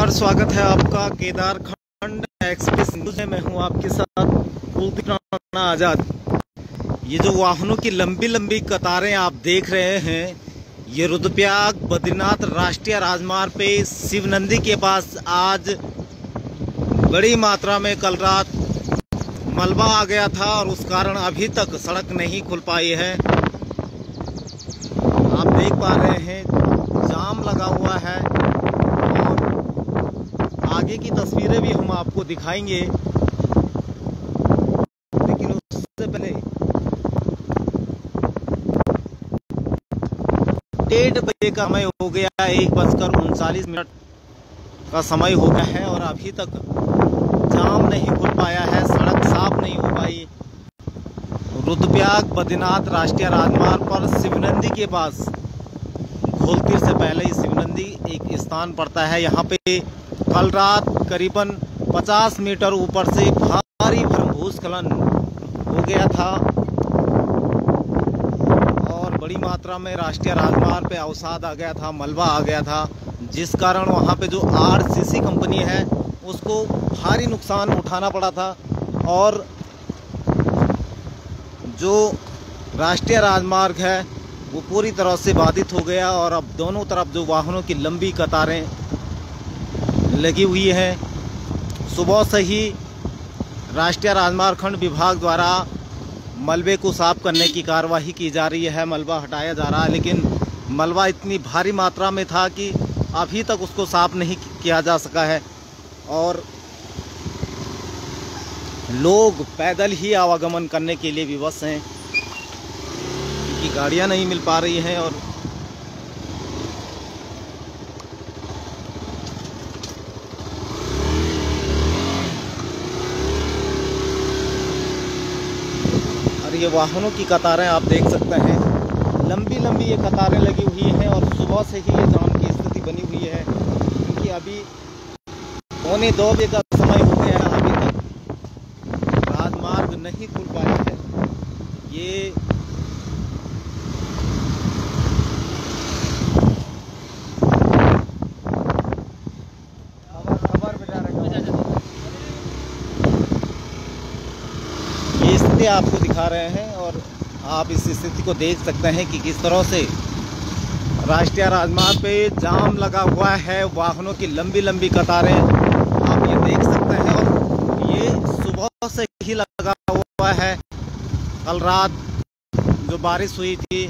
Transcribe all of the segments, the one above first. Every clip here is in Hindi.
नमस्कार, स्वागत है आपका केदारखंड एक्सप्रेस न्यूज में। मैं हूं आपके साथ कुलदीप राणा आजाद। ये जो वाहनों की लंबी लंबी कतारें आप देख रहे हैं, ये रुद्रप्रयाग बद्रीनाथ राष्ट्रीय राजमार्ग पे शिवनंदी के पास आज बड़ी मात्रा में कल रात मलबा आ गया था और उस कारण अभी तक सड़क नहीं खुल पाई है। आप देख पा रहे हैं जाम लगा हुआ है और आगे की तस्वीरें भी हम आपको दिखाएंगे, लेकिन उससे पहले 1:30 बजे का समय हो गया, 1:39 का समय हो गया है और अभी तक जाम नहीं खुल पाया है, सड़क साफ नहीं हो पाई। रुद्रप्रयाग बद्रीनाथ राष्ट्रीय राजमार्ग पर शिवनंदी के पास घोलतीर से पहले ही शिवनंदी एक स्थान पड़ता है। यहाँ पे कल रात करीबन 50 मीटर ऊपर से भारी भूस्खलन हो गया था और बड़ी मात्रा में राष्ट्रीय राजमार्ग पे अवसाद आ गया था, मलबा आ गया था, जिस कारण वहाँ पे जो आरसीसी कंपनी है उसको भारी नुकसान उठाना पड़ा था और जो राष्ट्रीय राजमार्ग है वो पूरी तरह से बाधित हो गया और अब दोनों तरफ जो वाहनों की लंबी कतारें लगी हुई हैं। सुबह से ही राष्ट्रीय राजमार्ग खंड विभाग द्वारा मलबे को साफ करने की कार्यवाही की जा रही है, मलबा हटाया जा रहा है, लेकिन मलबा इतनी भारी मात्रा में था कि अभी तक उसको साफ नहीं किया जा सका है और लोग पैदल ही आवागमन करने के लिए विवश हैं क्योंकि गाड़ियां नहीं मिल पा रही हैं। और ये वाहनों की कतारें आप देख सकते हैं, लंबी लंबी ये कतारें लगी हुई हैं और सुबह से ही ये जाम की स्थिति बनी हुई है क्योंकि अभी 1:45 बजे का समय हो गया है, अभी तक राजमार्ग नहीं खुल पाया है। ये स्थिति आपको दिखा रहे हैं और आप इस स्थिति को देख सकते हैं कि किस तरह से राष्ट्रीय राजमार्ग पे जाम लगा हुआ है, वाहनों की लंबी लंबी कतारें आप ये देख सकते हैं और ये सुबह से ही लगा हुआ है। कल रात जो बारिश हुई थी,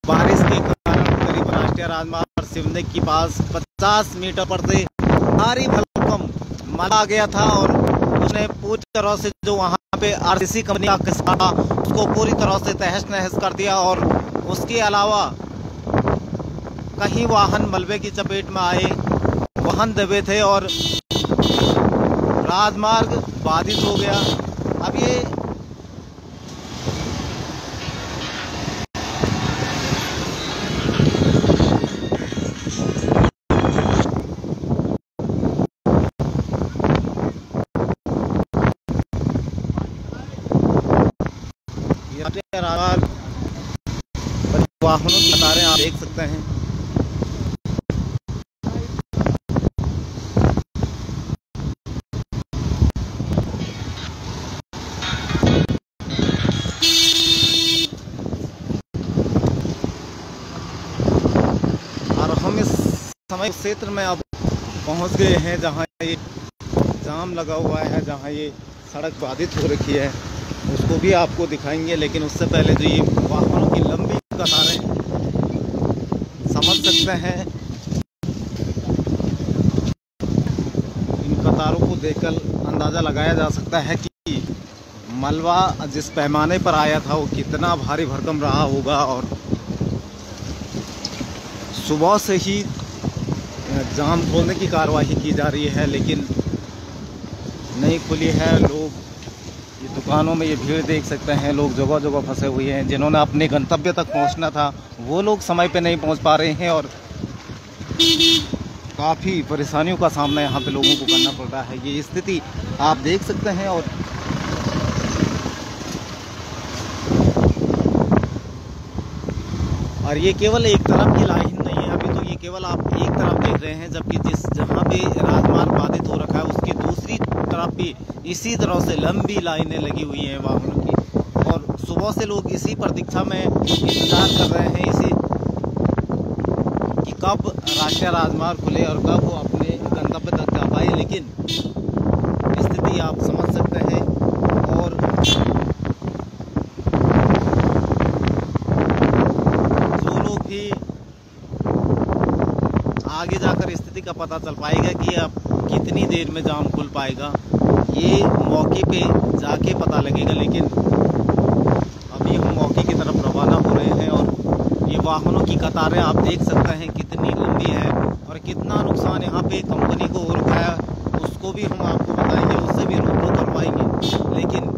बारिश के कारण करीब राष्ट्रीय राजमार्ग शिवनंदी के पास 50 मीटर पर से भारी भरकम मलबा आ गया था और उसने पूरी तरह से जो वहाँ पे आरसीसी कंपनी का किस्सा था उसको पूरी तरह से तहस नहस कर दिया और उसके अलावा कहीं वाहन मलबे की चपेट में आए, वाहन दबे थे और राजमार्ग बाधित हो गया। अब ये वाहनों की कतारें आप देख सकते हैं। और हम इस समय क्षेत्र में अब पहुंच गए हैं जहां ये जाम लगा हुआ है, जहां ये सड़क बाधित हो रखी है, उसको भी आपको दिखाएंगे। लेकिन उससे पहले जो ये वाहनों की लंबी कतारें समझ सकते हैं, इन कतारों को देखकर अंदाज़ा लगाया जा सकता है कि मलबा जिस पैमाने पर आया था वो कितना भारी भरकम रहा होगा। और सुबह से ही जाम खोलने की कार्यवाही की जा रही है लेकिन नहीं खुली है। लोग ये दुकानों में ये भीड़ देख सकते हैं, लोग जगह जगह फंसे हुए हैं। जिन्होंने अपने गंतव्य तक पहुंचना था वो लोग समय पे नहीं पहुंच पा रहे हैं और काफ़ी परेशानियों का सामना यहाँ पे लोगों को करना पड़ रहा है। ये स्थिति आप देख सकते हैं और ये केवल एक तरफ की लाइन नहीं है, अभी तो ये केवल आप एक तरफ देख रहे हैं, जबकि जहाँ पे राजमार्ग बाधित हो रखा है उसकी दूसरी तरफ भी इसी तरह से लंबी लाइनें लगी हुई हैं वाहनों की। और सुबह से लोग इसी प्रतीक्षा में इंतजार कर रहे हैं कि कब राष्ट्रीय राजमार्ग खुले और कब वो अपने गंतव्य तक जा पाए। लेकिन स्थिति आप समझ सकते हैं। और जो लोग भी आगे जाकर स्थिति का पता चल पाएगा कि अब कितनी देर में जाम खुल पाएगा, ये मौके पे जाके पता लगेगा। लेकिन अभी हम मौके की तरफ रवाना हो रहे हैं और ये वाहनों की कतारें आप देख सकते हैं कितनी लंबी है और कितना नुकसान यहाँ पे कंपनी को हो रखा है, उसको भी हम आपको बताएंगे, उससे भी रूबरू करवाएंगे। लेकिन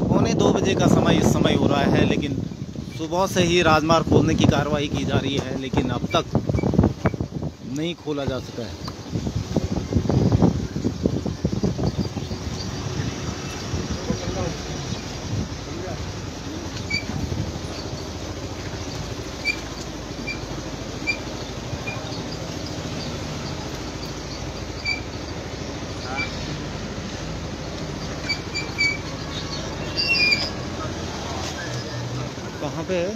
पौने 2 बजे का समय इस समय हो रहा है, लेकिन सुबह से ही राजमार्ग खोलने की कार्रवाई की जा रही है, लेकिन अब तक नहीं खोला जा सका है। कहाँ पे है?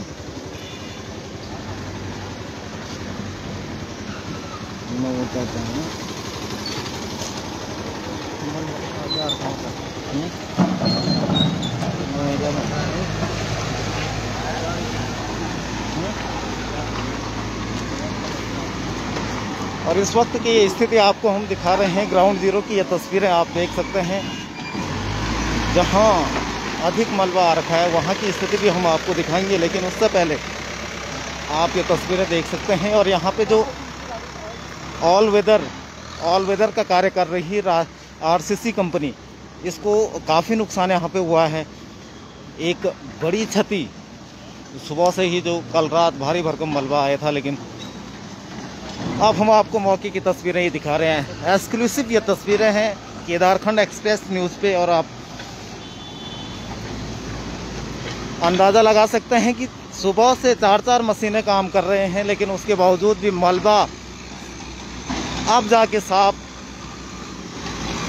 मैं वो कहता हूँ और इस वक्त की स्थिति आपको हम दिखा रहे हैं ग्राउंड जीरो की। ये तस्वीरें आप देख सकते हैं, जहाँ अधिक मलबा आ रखा है वहाँ की स्थिति भी हम आपको दिखाएंगे। लेकिन उससे पहले आप ये तस्वीरें देख सकते हैं। और यहाँ पे जो ऑल वेदर का कार्य कर रही आरसीसी कंपनी, इसको काफ़ी नुकसान यहाँ पे हुआ है। एक बड़ी क्षति सुबह से ही, जो कल रात भारी भरकम मलबा आया था। लेकिन अब हम आपको मौके की तस्वीरें ही दिखा रहे हैं। एक्सक्लूसिव ये तस्वीरें हैं केदारखंड एक्सप्रेस न्यूज़ पे। और आप अंदाज़ा लगा सकते हैं कि सुबह से 4-4 मशीनें काम कर रहे हैं, लेकिन उसके बावजूद भी मलबा अब जाके साफ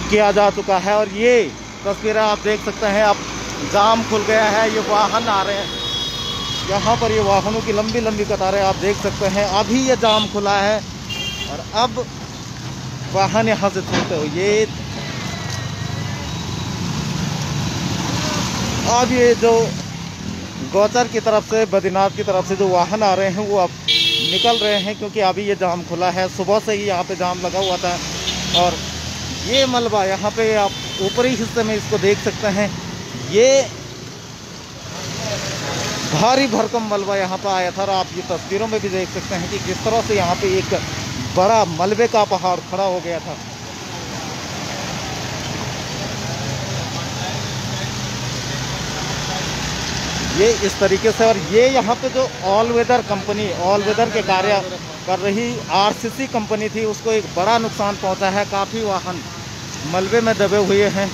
किया जा चुका है। और ये तस्वीरें आप देख सकते हैं, अब जाम खुल गया है, ये वाहन आ रहे हैं यहाँ पर, ये वाहनों की लंबी लंबी कतारें आप देख सकते हैं। अभी ये जाम खुला है और अब वाहन यहाँ से चलते हुए अब ये जो गौचर की तरफ से, बद्रीनाथ की तरफ से जो वाहन आ रहे हैं वो अब निकल रहे हैं, क्योंकि अभी ये जाम खुला है। सुबह से ही यहाँ पे जाम लगा हुआ था। और ये मलबा यहाँ पे आप ऊपरी हिस्से में इसको देख सकते हैं, ये भारी भरकम मलबा यहाँ पर आया था। और आप ये तस्वीरों में भी देख सकते हैं कि किस तरह से यहाँ पे एक बड़ा मलबे का पहाड़ खड़ा हो गया था। ये इस तरीके से। और ये यहाँ पे जो ऑल वेदर के कार्य कर रही आरसीसी कंपनी थी, उसको एक बड़ा नुकसान पहुँचा है। काफ़ी वाहन मलबे में दबे हुए हैं।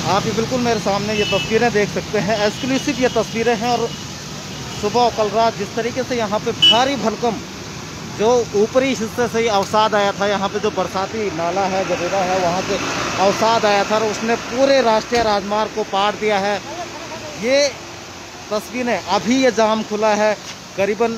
आप ये बिल्कुल मेरे सामने ये तस्वीरें देख सकते हैं, एक्सक्लूसिव ये तस्वीरें हैं। और सुबह कल रात जिस तरीके से यहाँ पे भारी भरकम जो ऊपरी हिस्से से ही अवसाद आया था, यहाँ पे जो बरसाती नाला है, जडेरा है, वहाँ से अवसाद आया था और उसने पूरे राष्ट्रीय राजमार्ग को पार दिया है। ये तस्वीरें, अभी ये जाम खुला है, करीबन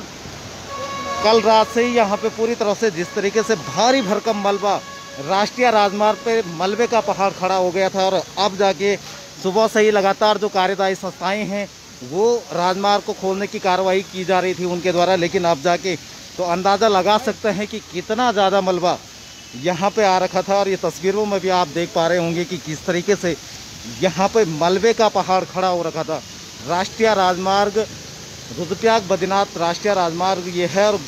कल रात से ही यहाँ पे पूरी तरह से जिस तरीके से भारी भरकम मलबा राष्ट्रीय राजमार्ग पे मलबे का पहाड़ खड़ा हो गया था। और अब जाके सुबह से ही लगातार जो कार्यदायी संस्थाएं हैं वो राजमार्ग को खोलने की कार्रवाई की जा रही थी उनके द्वारा। लेकिन अब जाके तो अंदाज़ा लगा सकते हैं कि कितना ज़्यादा मलबा यहाँ पे आ रखा था। और ये तस्वीरों में भी आप देख पा रहे होंगे कि किस तरीके से यहाँ पे मलबे का पहाड़ खड़ा हो रखा था। राष्ट्रीय राजमार्ग रुद्रप्रयाग बद्रीनाथ राष्ट्रीय राजमार्ग ये है। और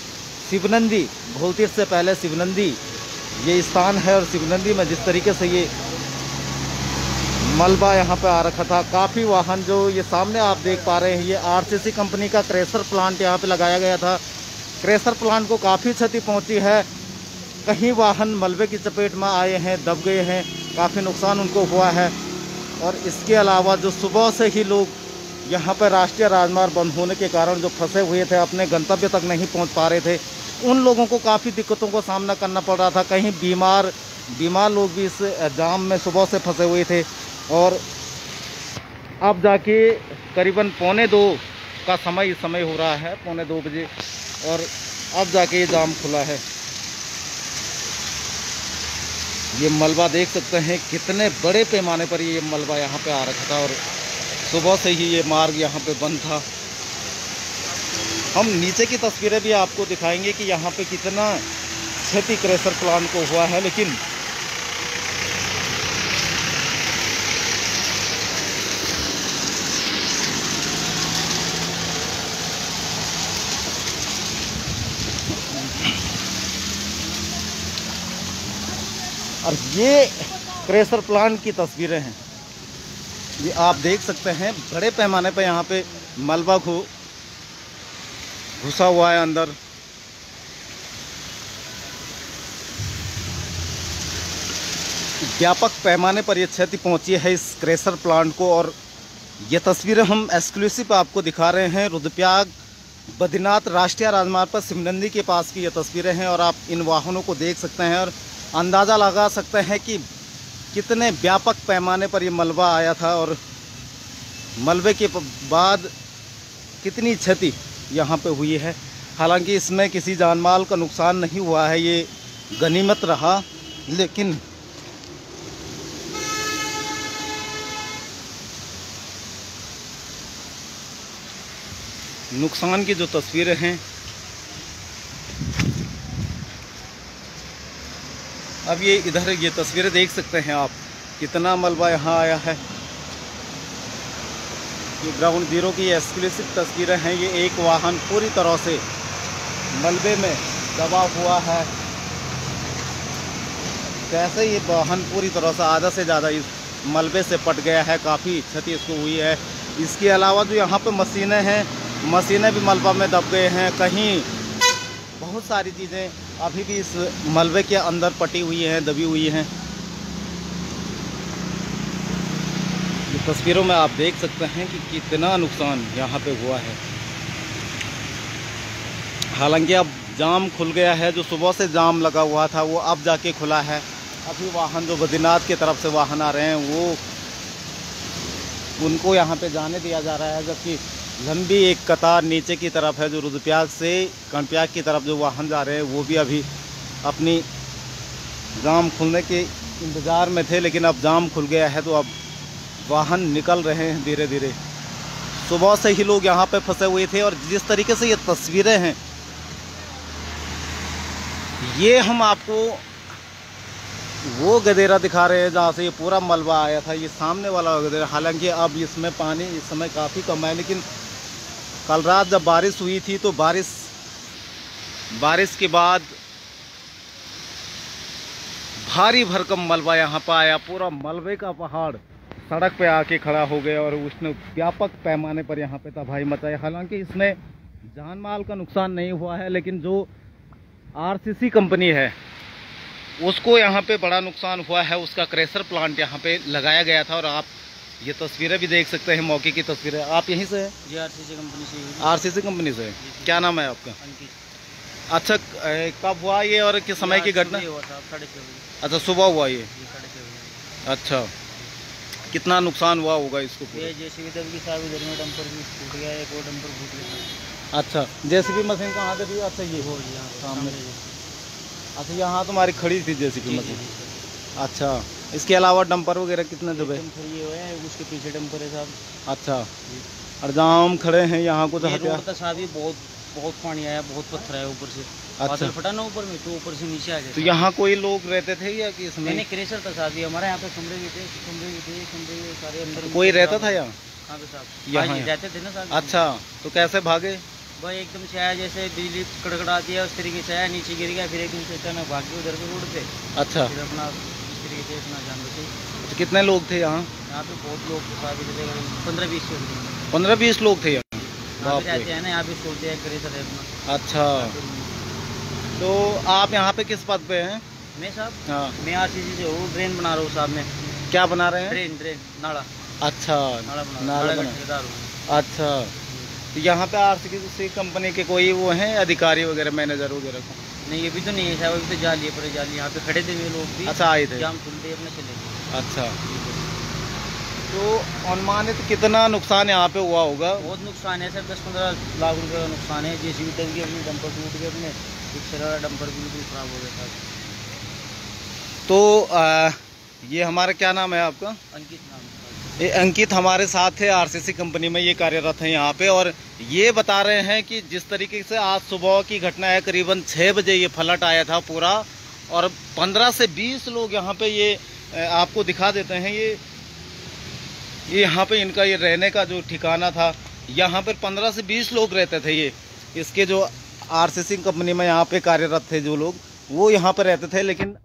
शिवनंदी, भूलतीर्थ से पहले शिवनंदी ये स्थान है। और शिवनंदी में जिस तरीके से ये मलबा यहाँ पे आ रखा था, काफ़ी वाहन जो ये सामने आप देख पा रहे हैं, ये आरसीसी कंपनी का क्रेशर प्लांट यहाँ पे लगाया गया था। क्रेशर प्लांट को काफ़ी क्षति पहुँची है। कहीं वाहन मलबे की चपेट में आए हैं, दब गए हैं, काफ़ी नुकसान उनको हुआ है। और इसके अलावा जो सुबह से ही लोग यहाँ पर राष्ट्रीय राजमार्ग बंद होने के कारण जो फंसे हुए थे, अपने गंतव्य तक नहीं पहुँच पा रहे थे, उन लोगों को काफ़ी दिक्कतों का सामना करना पड़ रहा था। कहीं बीमार लोग भी इस जाम में सुबह से फंसे हुए थे। और अब जाके करीबन 1:45 का समय हो रहा है, 1:45 बजे, और अब जाके ये जाम खुला है। ये मलबा देख सकते हैं कितने बड़े पैमाने पर ये मलबा यहाँ पे आ रखा था और सुबह से ही ये मार्ग यहाँ पे बंद था। हम नीचे की तस्वीरें भी आपको दिखाएंगे कि यहाँ पे कितना क्षति क्रेशर प्लांट को हुआ है। लेकिन और ये क्रेशर प्लांट की तस्वीरें हैं, ये आप देख सकते हैं बड़े पैमाने पर यहाँ पे मलबा घुसा हुआ है अंदर। व्यापक पैमाने पर ये क्षति पहुंची है इस क्रेशर प्लांट को। और ये तस्वीरें हम एक्सक्लूसिव आपको दिखा रहे हैं। रुद्रप्रयाग बद्रीनाथ राष्ट्रीय राजमार्ग पर सिमरंदी के पास की ये तस्वीरें हैं और आप इन वाहनों को देख सकते हैं और अंदाज़ा लगा सकते हैं कि कितने व्यापक पैमाने पर ये मलबा आया था और मलबे के बाद कितनी क्षति यहाँ पे हुई है। हालांकि इसमें किसी जानमाल का नुकसान नहीं हुआ है, ये गनीमत रहा। लेकिन नुकसान की जो तस्वीरें हैं, अब ये इधर ये तस्वीरें देख सकते हैं आप, कितना मलबा यहाँ आया है। ये ग्राउंड जीरो की एक्सक्लूसिव तस्वीरें हैं। ये एक वाहन पूरी तरह से मलबे में दबा हुआ है। कैसे ये वाहन पूरी तरह से आधा से ज़्यादा इस मलबे से पट गया है, काफ़ी क्षति इसको हुई है। इसके अलावा जो यहाँ पे मशीनें हैं, मशीनें भी मलबा में दब गए हैं। कहीं बहुत सारी चीज़ें अभी भी इस मलबे के अंदर पटी हुई हैं, दबी हुई हैं। ये तस्वीरों में आप देख सकते हैं कि कितना नुकसान यहाँ पे हुआ है। हालांकि अब जाम खुल गया है, जो सुबह से जाम लगा हुआ था वो अब जाके खुला है। अभी वाहन जो बद्रीनाथ की तरफ से वाहन आ रहे हैं वो उनको यहाँ पे जाने दिया जा रहा है, जबकि लंबी एक कतार नीचे की तरफ है जो रुद्रप्रयाग से कर्णप्रयाग की तरफ जो वाहन जा रहे हैं वो भी अभी अपनी जाम खुलने के इंतज़ार में थे। लेकिन अब जाम खुल गया है तो अब वाहन निकल रहे हैं धीरे धीरे। सुबह से ही लोग यहाँ पे फंसे हुए थे और जिस तरीके से ये तस्वीरें हैं, ये हम आपको वो गदेरा दिखा रहे हैं जहाँ से ये पूरा मलबा आया था, ये सामने वाला गदेरा। हालांकि अब इसमें पानी इस समय काफ़ी कम है, लेकिन कल रात जब बारिश हुई थी तो बारिश के बाद भारी भरकम मलबा यहाँ पर आया। पूरा मलबे का पहाड़ सड़क पे आके खड़ा हो गया और उसने व्यापक पैमाने पर यहाँ पे तबाही मचाई। हालांकि इसमें जान माल का नुकसान नहीं हुआ है, लेकिन जो आरसीसी कंपनी है उसको यहाँ पे बड़ा नुकसान हुआ है। उसका क्रेशर प्लांट यहाँ पे लगाया गया था और आप ये तस्वीरें भी देख सकते हैं, मौके की तस्वीरें। आप यहीं से हैं? जी, आरसीसी कंपनी से। आरसीसी कंपनी से। क्या नाम है आपका? अंकित। अच्छा, कब हुआ ये और किस समय की घटना? 6:30 बजे। अच्छा, सुबह हुआ ये? 6:30 बजे। अच्छा, कितना नुकसान हुआ होगा इसको? ये जेसीबी दब की साहब, इधर में डंपर भी फूट गया, एक और डंपर फूट गया। अच्छा, जेसीबी मशीन कहाँ पे थी? अच्छा, ये हो गया सामने। अच्छा, यहाँ तुम्हारी खड़ी थी जेसीबी मशीन? अच्छा, इसके अलावा डंपर वगैरह कितने दबे? उसके पीछे डंपर है साहब। अच्छा, और जहाँ हम खड़े हैं यहाँ कुछ बहुत पानी आया, बहुत पत्थर आया ऊपर से। अच्छा, फटा ना ऊपर में, तो ऊपर से नीचे आ गया। तो यहाँ कोई लोग रहते थे या कि इसमें? नहीं, क्रेशर था साहब। हमारे यहाँ पे कमरे भी थे सारे अंदर। कोई रहता था यहाँ? हाँ साहब, यहाँ रहते थे ना साहब। अच्छा, तो कैसे भागे? भाई एकदम से आया, जैसे बिजली कड़कड़ाती है उस तरीके से आया, नीचे गिर गया, फिर एकदम से अचानक भाग गया उधर पे रोड पे। अच्छा, फिर अपना इस तरीके से अपना जान बचे। कितने लोग थे यहाँ? यहाँ पे बहुत लोग थे, 15-20 लोग। 15-20 लोग थे यहाँ? रहते हैं ना यहाँ पे, सोते हैं क्रेशर है अपना। अच्छा, तो आप यहाँ पे किस पद पे हैं? मैं साहब, हाँ, मैं आरसीसी से हूँ, ड्रेन बना रहा हूँ साहब मैं। क्या बना रहे हैं? ड्रेन नाला। अच्छा, नाला बना। अच्छा, तो यहाँ पे आरसीसी कंपनी के कोई वो हैं अधिकारी वगैरह, मैनेजर वगैरह को? नहीं, ये भी तो नहीं है, शायद अभी तो जाली पर जाली यहाँ पे खड़े थे वे लोग भी। अच्छा, आए थे, जाम खुलते अपने चले गए। अच्छा, तो अनुमानित कितना नुकसान यहाँ पे हुआ होगा? बहुत नुकसान है सर, 10-15 लाख रुपए का नुकसान है। जेसीबी टूट गई अपनी, डंपर टूट गए अपने, पिछला डंपर बिल्कुल खराब हो गया था। तो ये हमारा क्या नाम है आपका? अंकित नाम। ये अंकित हमारे साथ है, आरसीसी कंपनी में ये कार्यरत है यहाँ पे, और ये बता रहे हैं कि जिस तरीके से आज सुबह की घटना है, करीबन 6 बजे ये फ्लड आया था पूरा, और 15 से 20 लोग यहाँ पे, ये आपको दिखा देते हैं, ये यहाँ पे इनका ये रहने का जो ठिकाना था, यहाँ पर 15 से 20 लोग रहते थे। ये इसके जो आरसीसी कंपनी में यहाँ पे कार्यरत थे जो लोग, वो यहाँ पे रहते थे, लेकिन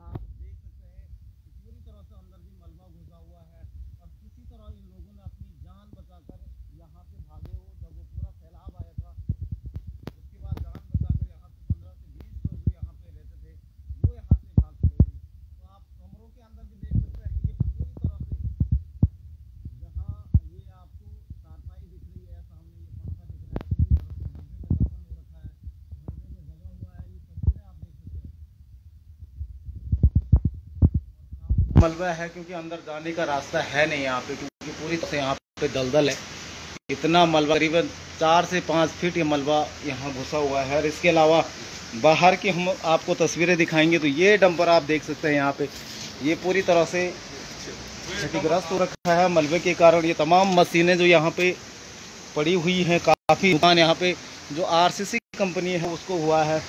मलबा है, क्योंकि अंदर जाने का रास्ता है नहीं यहाँ पे, क्योंकि पूरी तरह से यहाँ पे दलदल है। इतना मलबा, करीबन 4 से 5 फीट ये मलबा यहाँ घुसा हुआ है। और इसके अलावा बाहर की हम आपको तस्वीरें दिखाएंगे, तो ये डंपर आप देख सकते हैं यहाँ पे, ये पूरी तरह से क्षतिग्रस्त हो रखा है मलबे के कारण। ये तमाम मशीनें जो यहाँ पे पड़ी हुई हैं, काफ़ी नुकसान यहाँ पे जो आरसीसी कंपनी है उसको हुआ है।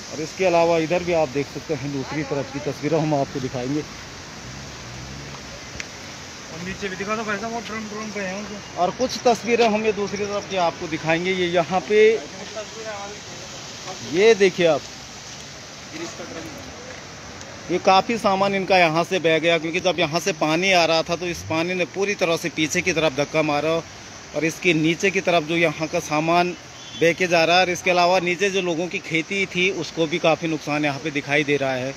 और इसके अलावा इधर भी आप देख सकते हैं, दूसरी तरफ की तस्वीरें हम आपको दिखाएंगे, और नीचे भी दिखा दो कैसा वो ड्रम पे है। और कुछ तस्वीरें हम ये दूसरी तरफ की आपको दिखाएंगे। ये यहाँ पे ये देखिए आप, ये काफ़ी सामान इनका यहाँ से बह गया, क्योंकि जब यहाँ से पानी आ रहा था तो इस पानी ने पूरी तरह से पीछे की तरफ धक्का मारा, और इसके नीचे की तरफ जो यहाँ का सामान बह के जा रहा है। और इसके अलावा नीचे जो लोगों की खेती थी उसको भी काफ़ी नुकसान यहाँ पे दिखाई दे रहा है।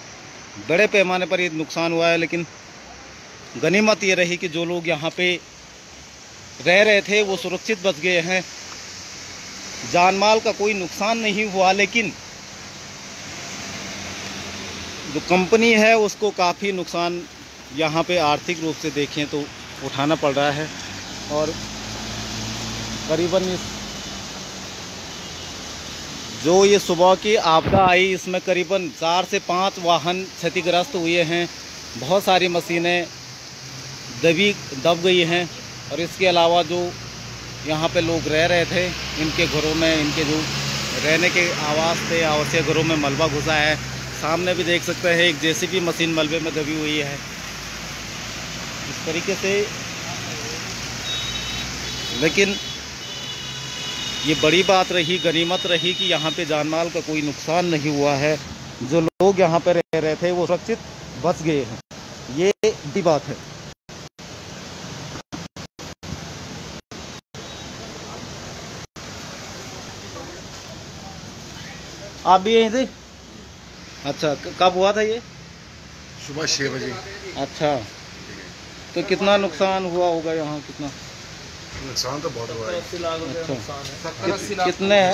बड़े पैमाने पर ये नुकसान हुआ है, लेकिन गनीमत ये रही कि जो लोग यहाँ पे रह रहे थे वो सुरक्षित बच गए हैं, जान माल का कोई नुकसान नहीं हुआ। लेकिन जो कंपनी है उसको काफ़ी नुकसान यहाँ पे आर्थिक रूप से देखें तो उठाना पड़ रहा है। और करीबन जो ये सुबह की आपदा आई, इसमें करीबन 4 से 5 वाहन क्षतिग्रस्त हुए हैं, बहुत सारी मशीनें दब गई हैं। और इसके अलावा जो यहाँ पे लोग रह रहे थे, इनके घरों में, इनके जो रहने के आवास थे, आवासीय घरों में मलबा घुसा है। सामने भी देख सकते हैं एक जेसीबी मशीन मलबे में दबी हुई है इस तरीके से। लेकिन ये बड़ी बात रही, गनीमत रही कि यहाँ पे जानमाल का कोई नुकसान नहीं हुआ है। जो लोग यहाँ पे रह रहे थे वो सुरक्षित बच गए हैं, ये बड़ी बात है। आप भी यहीं थे? अच्छा, कब हुआ था ये? सुबह 6 बजे। अच्छा, तो कितना नुकसान हुआ होगा यहाँ? कितना नुकसान तो बहुत हुआ है। 80 लाख रुपए अच्छा, नुकसान है। कितने हैं?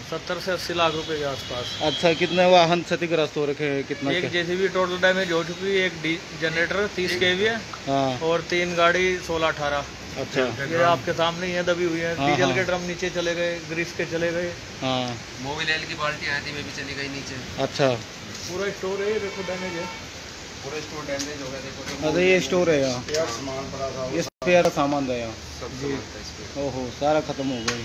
70 से 80 लाख रुपए के आसपास। अच्छा, कितने वाहन क्षतिग्रस्त हो रखे हैं? कितना? एक जेसीबी टोटल डैमेज हो चुकी है, एक जनरेटर 30 kVA हाँ, और 3 गाड़ी 16-18। अच्छा, ये आपके सामने ही है, दबी हुई है। हाँ, डीजल हाँ। के ड्रम नीचे चले गए, ग्रीस के चले गए। हाँ, मोबिल ऑयल की बाल्टी आई थी, वे भी चली गई नीचे। अच्छा, पूरा स्टोर है, देखो डैमेज है, पूरा स्टोर डैमेज हो गया। देखो अरे ये स्टोर है यहाँ, यार सामान पड़ा था, ये स्पेयर सामान था यहाँ। सब सामान था इसमें। ओहो, सारा खत्म हो गया।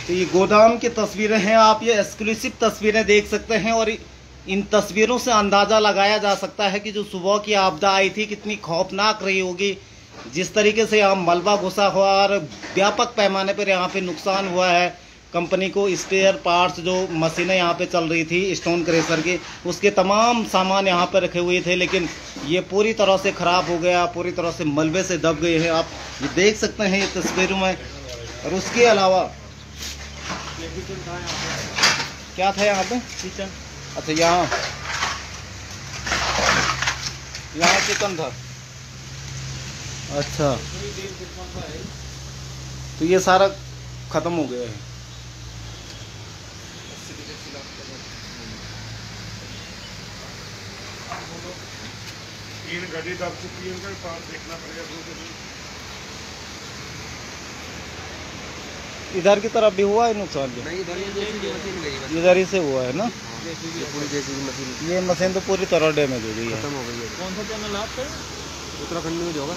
तो ये गोदाम की तस्वीरें हैं, आप ये एक्सक्लूसिव तस्वीरें देख सकते हैं। और इन तस्वीरों से अंदाज़ा लगाया जा सकता है कि जो सुबह की आपदा आई थी कितनी खौफनाक रही होगी। जिस तरीके से यहाँ मलबा घुसा हुआ और व्यापक पैमाने पर यहाँ पे नुकसान हुआ है। कंपनी को स्पेयर पार्ट्स, जो मशीनें यहाँ पे चल रही थी स्टोन क्रेशर की, उसके तमाम सामान यहाँ पे रखे हुए थे, लेकिन ये पूरी तरह से ख़राब हो गया, पूरी तरह से मलबे से दब गए हैं। आप ये देख सकते हैं ये तस्वीरों में। और उसके अलावा क्या था यहाँ पे? अच्छा, यहाँ चिकन था। अच्छा, तो ये सारा ख़त्म हो गया है। तीन गाड़ी दब चुकी है, उनका पास देखना पड़ेगा। इधर की तरफ भी हुआ है नुकसान? नहीं, इधर ही जेसीबी मशीन गई बस। इधर ही से हुआ है ना? ये पूरी जेसीबी मशीन ये मशीन तो पूरी तरह डैमेज हो गई है। खत्म हो गई है। कौन सा चैनल आपका? उत्तराखंड न्यूज होगा।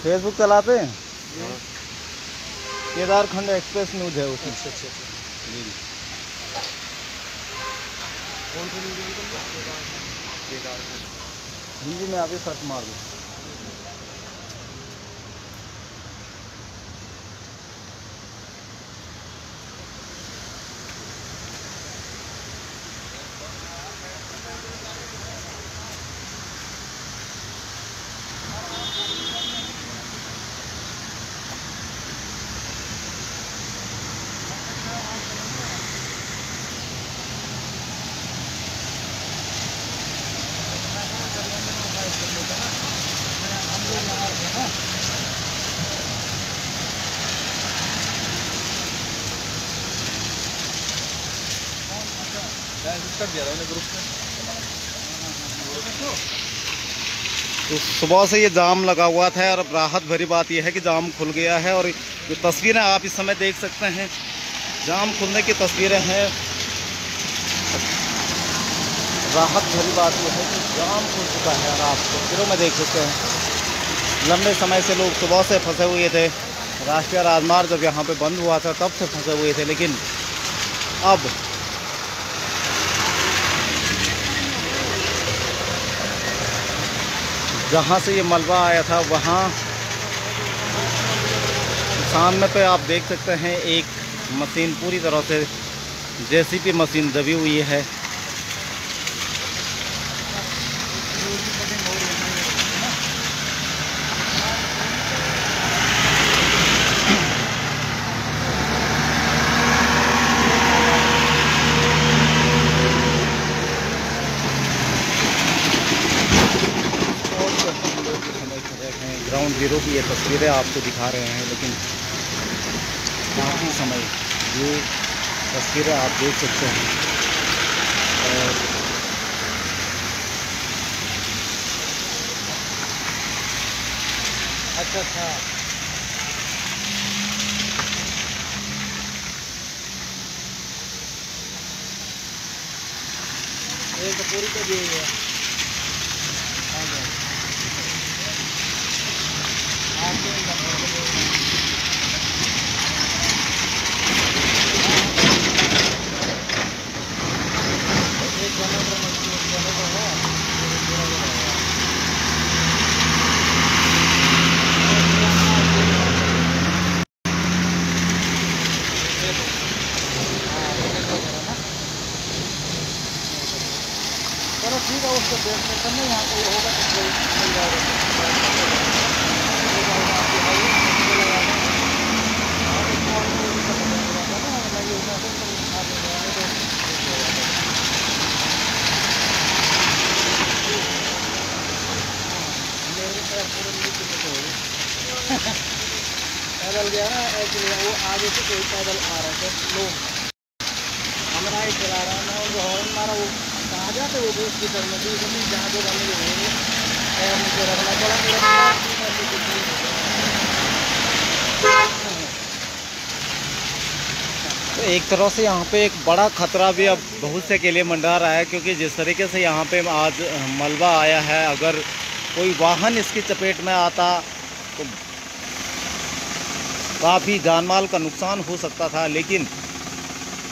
फेसबुक चलाते हैं? हाँ। केदारखंड एक्सप्रेस न्यूज है उसमें। अच्छा। कौन सी न्यूज? हिंदी में आप ही सर्च मार दो। कर दिया था उन्हें ग्रुप में। तो सुबह से ये जाम लगा हुआ था और अब राहत भरी बात यह है कि जाम खुल गया है। और जो तस्वीरें आप इस समय देख सकते हैं, जाम खुलने की तस्वीरें हैं। राहत भरी बात यह है कि जाम खुल चुका है और आप तस्वीरों में देख सकते हैं। लंबे समय से लोग सुबह से फंसे हुए थे। राष्ट्रीय राजमार्ग जब यहाँ पे बंद हुआ था तब से फंसे हुए थे, लेकिन अब जहाँ से ये मलबा आया था वहाँ सामने पे आप देख सकते हैं एक मशीन पूरी तरह से जेसीबी मशीन दबी हुई है। ग्राउंड जीरो की ये तस्वीरें आपको दिखा रहे हैं, लेकिन काफ़ी समय ये तस्वीरें आप देख सकते हैं। और अच्छा एक पूरी तो दी है। चलो ठीक है, उसको देखने करने यहाँ पे होगा तो कोई मिल जाएगा। पैदल गया ना एक्चुअली, वो आगे से कोई पैदल आ रहा है लोग, हम राइड चला रहा है, मैं उनको हॉर्न मारा, वो कहाँ जाते वो उसकी तरफ में दूसरी जहाँ जो बने हुए मुझे रखना पड़ा मेरा। तो एक तरह से यहाँ पे एक बड़ा खतरा भी अब भविष्य के लिए मंडरा रहा है, क्योंकि जिस तरीके से यहाँ पे आज मलबा आया है, अगर कोई वाहन इसकी चपेट में आता तो काफ़ी जानमाल का नुकसान हो सकता था। लेकिन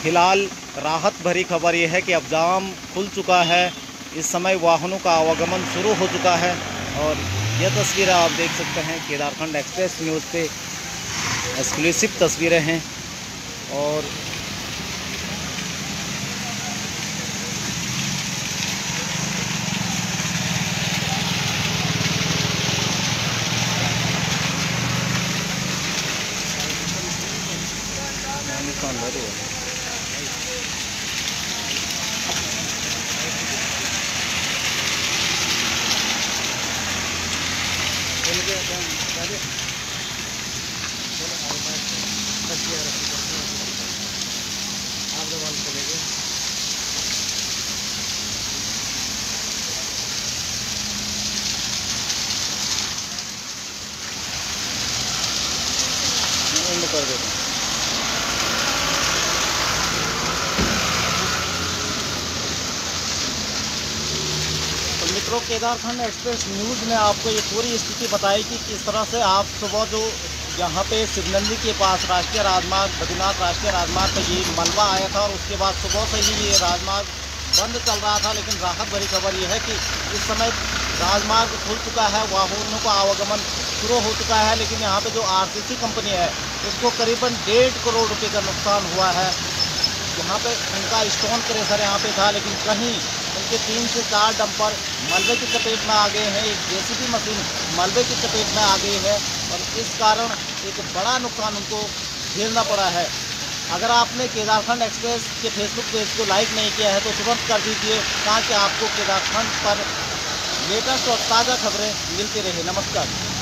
फ़िलहाल राहत भरी खबर यह है कि अब जाम खुल चुका है, इस समय वाहनों का आवागमन शुरू हो चुका है। और यह तस्वीरें आप देख सकते हैं, केदारखंड एक्सप्रेस न्यूज़ पे एक्सक्लूसिव तस्वीरें हैं। और नुकसान है तो आप जबान चलेंगे एंड कर देता हूँ। तो मित्रों, केदारखंड एक्सप्रेस न्यूज़ ने आपको ये पूरी स्थिति बताई कि किस तरह से आप सुबह जो यहाँ पे शिवनंदी के पास राष्ट्रीय राजमार्ग बद्रीनाथ राष्ट्रीय राजमार्ग पे ये मलबा आया था और उसके बाद सुबह से ही ये राजमार्ग बंद चल रहा था। लेकिन राहत भरी खबर ये है कि इस समय राजमार्ग खुल चुका है, वाहनों का आवागमन शुरू हो चुका है। लेकिन यहाँ पे जो आरसीसी कंपनी है उसको करीबन 1.5 करोड़ रुपये का नुकसान हुआ है। यहाँ पे उनका स्टोन क्रेशर यहाँ पे था, लेकिन कहीं उनके 3 से 4 डंपर मलबे की चपेट में आ गए हैं, एक जेसीबी मशीन मलबे की चपेट में आ गई है और इस कारण एक बड़ा नुकसान उनको झेलना पड़ा है। अगर आपने केदारखंड एक्सप्रेस के फेसबुक पेज को लाइक नहीं किया है तो तुरंत कर दीजिए, ताकि आपको केदारखंड पर लेटेस्ट और ताज़ा खबरें मिलती रहे। नमस्कार।